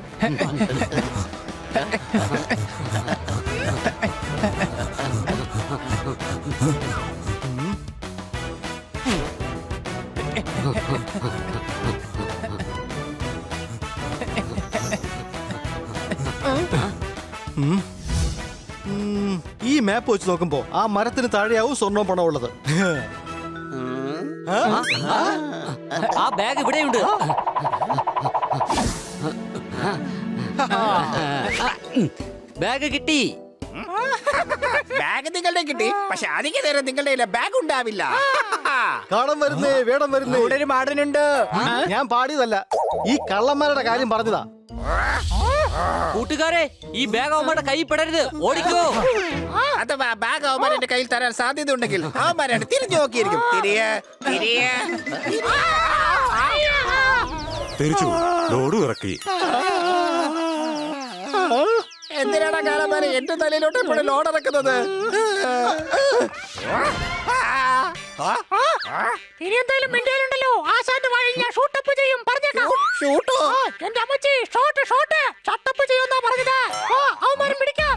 ഈ മാപ്പ് വെച്ച് നോക്കുമ്പോ ആ മരത്തിന് താഴെയാവും സ്വർണ്ണവും പണവും ഉള്ളത്. ആ ബാഗ് ഇവിടെയുണ്ട്. ബാഗ് കിട്ടി. ബാഗ് നിങ്ങളുടെ കിട്ടി. പക്ഷെ അധിക നേരം നിങ്ങളുടെ ബാഗ് ഉണ്ടാവില്ല. കാടം വരുന്നേ, വേടം വരുന്നേ. ഇവിടെ ഒരു മാടനുണ്ട്. ഞാൻ പാടിയതല്ല, ഈ കള്ളന്മാരുടെ കാര്യം പറഞ്ഞതാ. കൂട്ടുകാരെ, ഈ ബാഗ് അവന്മാരുടെ കൈ പെടരുത്. ഓടിക്കോ. അഥവാ ബാഗ് അവന്മാരുടെ കയ്യിൽ തരാൻ സാധ്യത ഉണ്ടെങ്കിൽ അവന്മാരാണ് തിരിഞ്ഞു നോക്കിയിരിക്കും. തിരിച്ചു ലോഡ് ഇറക്കി. എന്തിനാണ് കാലന്മാരെ എന്റെ തലയിലോട്ട് ഇപ്പോൾ ലോഡ് ഇറക്കുന്നത്? ഇനി എന്തായാലും മിണ്ടിയാലുണ്ടല്ലോ, ആശാന്റെ വായിൽ ഞാൻ ഷൂട്ടപ്പ് ചെയ്യും. പറഞ്ഞേക്കാം. ഷൂട്ടോ? എന്റെ അമ്മച്ചി ഷോട്ട് ഷട്ടപ്പ് ചെയ്യുന്നാ പറഞ്ഞത്. അവന്മാരെ പിടിക്കാം.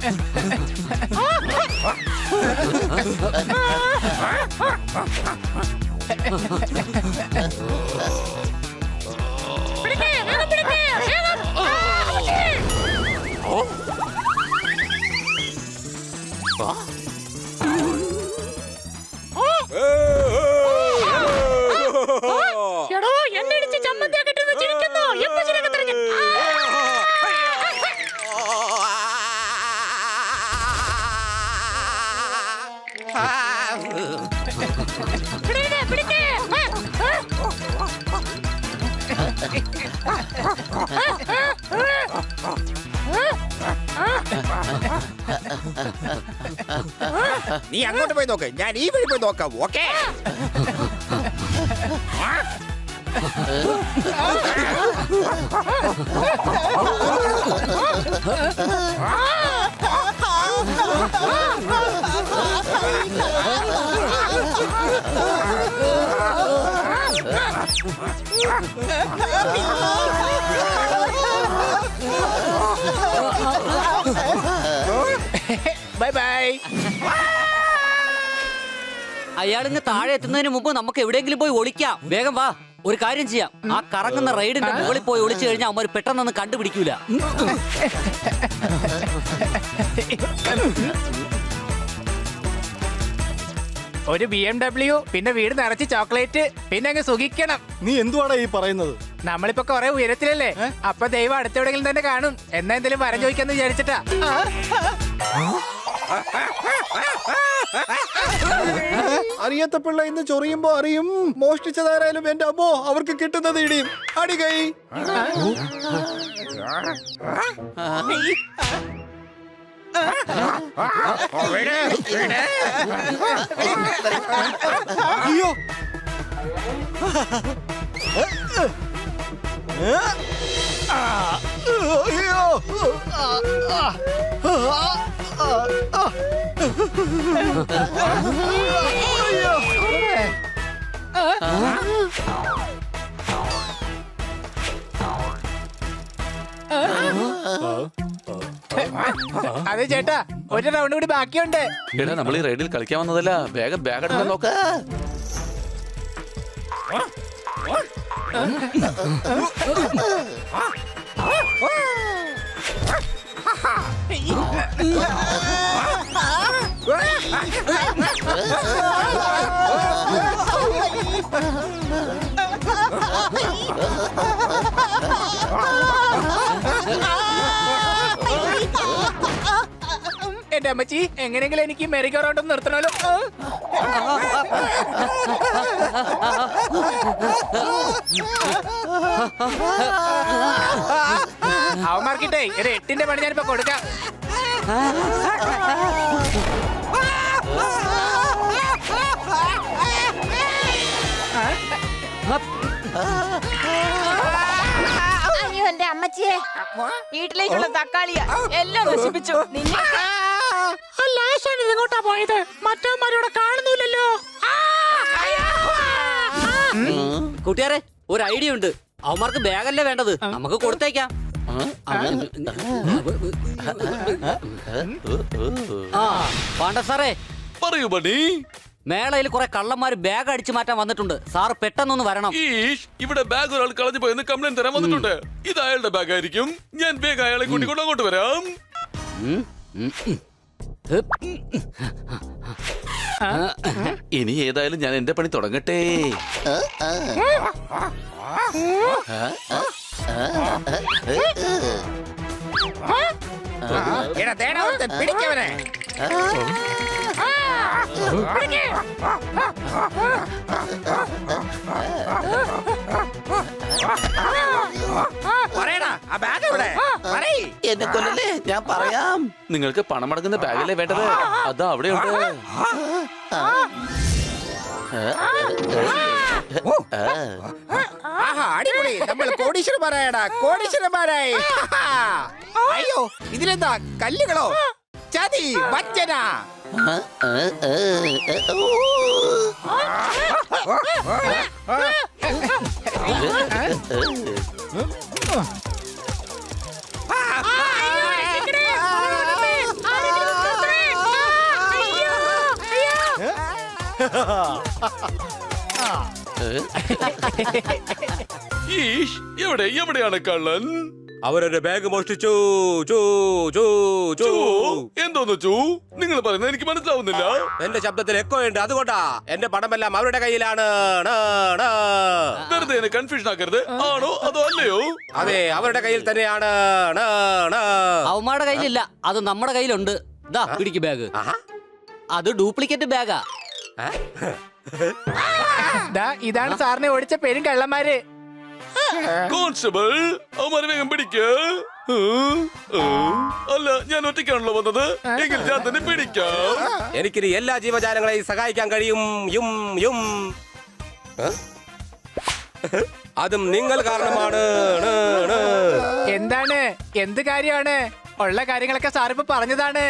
പിടിക്കേ, വേഗം പിടിക്കേ, വേഗം. എടോ, എന്നെ ഇടിച്ച് ചമ്മന്തിയാക്കിട്ട് വെച്ചിരിക്കുന്നു. എപ്പോ ശരിയാക്കി തരാം ഞാൻ. പിടിക്കേ. നീ അങ്ങോട്ട് പോയി നോക്ക്, ഞാൻ ഈ വഴി പോയി നോക്കാം. ഓക്കേ. Bye bye. അയാളിങ്ങ് താഴെ എത്തുന്നതിന് മുമ്പ് നമുക്ക് എവിടെയെങ്കിലും പോയി ഒളിക്കാം. വേഗം വാ. ഒരു കാര്യം ചെയ്യാം, ആ കറങ്ങുന്ന റൈഡിന്റെ മുകളിൽ പോയി ഒളിച്ചു കഴിഞ്ഞാൽ അവന്മാർ പെട്ടെന്നൊന്നും കണ്ടുപിടിക്കൂല. ഒരു BMW, പിന്നെ വീട് നിറച്ച് ചോക്ലേറ്റ്, പിന്നെ അങ്ങ് സുഖിക്കണം. നീ എന്തുവാടാ ഈ പറയുന്നത്? നമ്മളിപ്പോ കൊറേ ഉയരത്തിലല്ലേ, അപ്പൊ ദൈവം അടുത്തെവിടെങ്കിലും തന്നെ കാണും. എന്നാ എന്തെങ്കിലും വരം ചോദിക്കാന്ന് വിചാരിച്ചിട്ടാ. അറിയാത്ത പിള്ള ഇന്ന് ചൊറിയുമ്പോ അറിയും. മോഷ്ടിച്ചതാരായാലും എന്റെ അമ്മോ അവർക്ക് കിട്ടുന്നത് ഇടിയും. അടി കൈ. അയ്യോ, അയ്യോ അതെ ചേട്ടാ, ഒരു റൗണ്ട് കൂടി ബാക്കിയുണ്ട്. എടാ നമ്മൾ ഈ റൈഡിൽ കളിക്കാൻ വന്നതല്ല. വേഗം ബാഗ് എടുക്കാൻ നോക്ക. എന്റെ അമ്മച്ചി, എങ്ങനെയെങ്കിലും എനിക്ക് മെറി ഗോ റൗണ്ട് നിർത്തണമല്ലോ. അവന്മാർക്കിട്ടേ ഒരു 8ന്റെ പണി ഞാനിപ്പോ കൊടുക്കാം. അയ്യോ എന്റെ അമ്മച്ചിയെ, വീട്ടിലേക്കുള്ള തക്കാളിയാ എല്ലാം നശിപ്പിച്ചു. നിന്നെ ഇതെങ്ങോട്ടാ പോയത്? മറ്റവന്മാരിവിടെ കാണുന്നില്ലല്ലോ. കൂട്ടുകാരെ, ഒരു ഐഡിയ ഉണ്ട്. അവന്മാർക്ക് ബാഗല്ലേ വേണ്ടത്, നമുക്ക് കൊടുത്തേക്കാം. പാണ്ഡ സാറേ, പറയൂ ബണ്ണി. മേളയിൽ കുറെ കള്ളന്മാര് ബാഗ് അടിച്ചു മാറ്റാൻ വന്നിട്ടുണ്ട്. സാർ പെട്ടെന്നൊന്ന് വരണം. ഇവിടെ ബാഗ് ഒരാൾ കളഞ്ഞു പോയെന്ന് കംപ്ലൈന്റ് തരാൻ വന്നിട്ടുണ്ട്. ഇത് അയാളുടെ ബാഗ് ആയിരിക്കും. ഞാൻ വേഗം അയാളെ കൂട്ടിക്കൊണ്ട് അങ്ങോട്ട് വരാം. ഇനി ഏതായാലും ഞാൻ എന്റെ പണി തുടങ്ങട്ടെ. പിടിക്കവനെ. എന്നെ കൊല്ലല്ലേ, ഞാൻ പറയാം. നിങ്ങൾക്ക് പണം അടങ്ങുന്ന ബാഗല്ലേ വേണ്ടത്? അതാ അവിടെയുണ്ട്. അടിപൊളി, നമ്മൾ കോടീശ്വരന്മാരായടാ, കോടീശ്വരന്മാരായി. അയ്യോ, ഇതിലെന്താ കല്ലുകളോ? ചതി വഞ്ചന. എവിടെയാണ് കള്ളൻ? അവരൊരു ബാഗ് മോഷ്ടിച്ചു. എന്തോന്നു ചൂ? നിങ്ങൾ പറയുന്നത് എനിക്ക് മനസ്സിലാവുന്നില്ല. എന്റെ ശബ്ദത്തിൽ എക്കോ ഉണ്ട്, അതുകൊണ്ടാ. എന്റെ പണമെല്ലാം അവരുടെ കയ്യിലാണ്. വെറുതെ കൺഫ്യൂഷൻ ആക്കരുത്. ആണോ അതോ അല്ലയോ? അതെ, അവരുടെ കയ്യിൽ തന്നെയാണ്. അവന്മാരുടെ കയ്യിലില്ല, അത് നമ്മുടെ കയ്യിലുണ്ട്. ദാ പിടിക്ക് ബാഗ്. അത് ഡ്യൂപ്ലിക്കേറ്റ് ബാഗാ. ഇതാണ് സാറിനെ ഓടിച്ച പേരും കള്ളന്മാര്. കോൺസ്റ്റബിൾ, അവന്മാരെ വേഗം പിടിക്ക്. അല്ല, ഞാൻ ഒറ്റയ്ക്കാണല്ലോ വന്നത്. എങ്കിൽ ഞാൻ തന്നെ പിടിക്കാം. എനിക്കിനി എല്ലാ ജീവജാലങ്ങളെയും സഹായിക്കാൻ കഴിയും. അതും നിങ്ങൾ കാരണമാണ്. എന്താണ്? എന്ത് കാര്യമാണ്? ഉള്ള കാര്യങ്ങളൊക്കെ സാറിപ്പോ പറഞ്ഞതാണ്.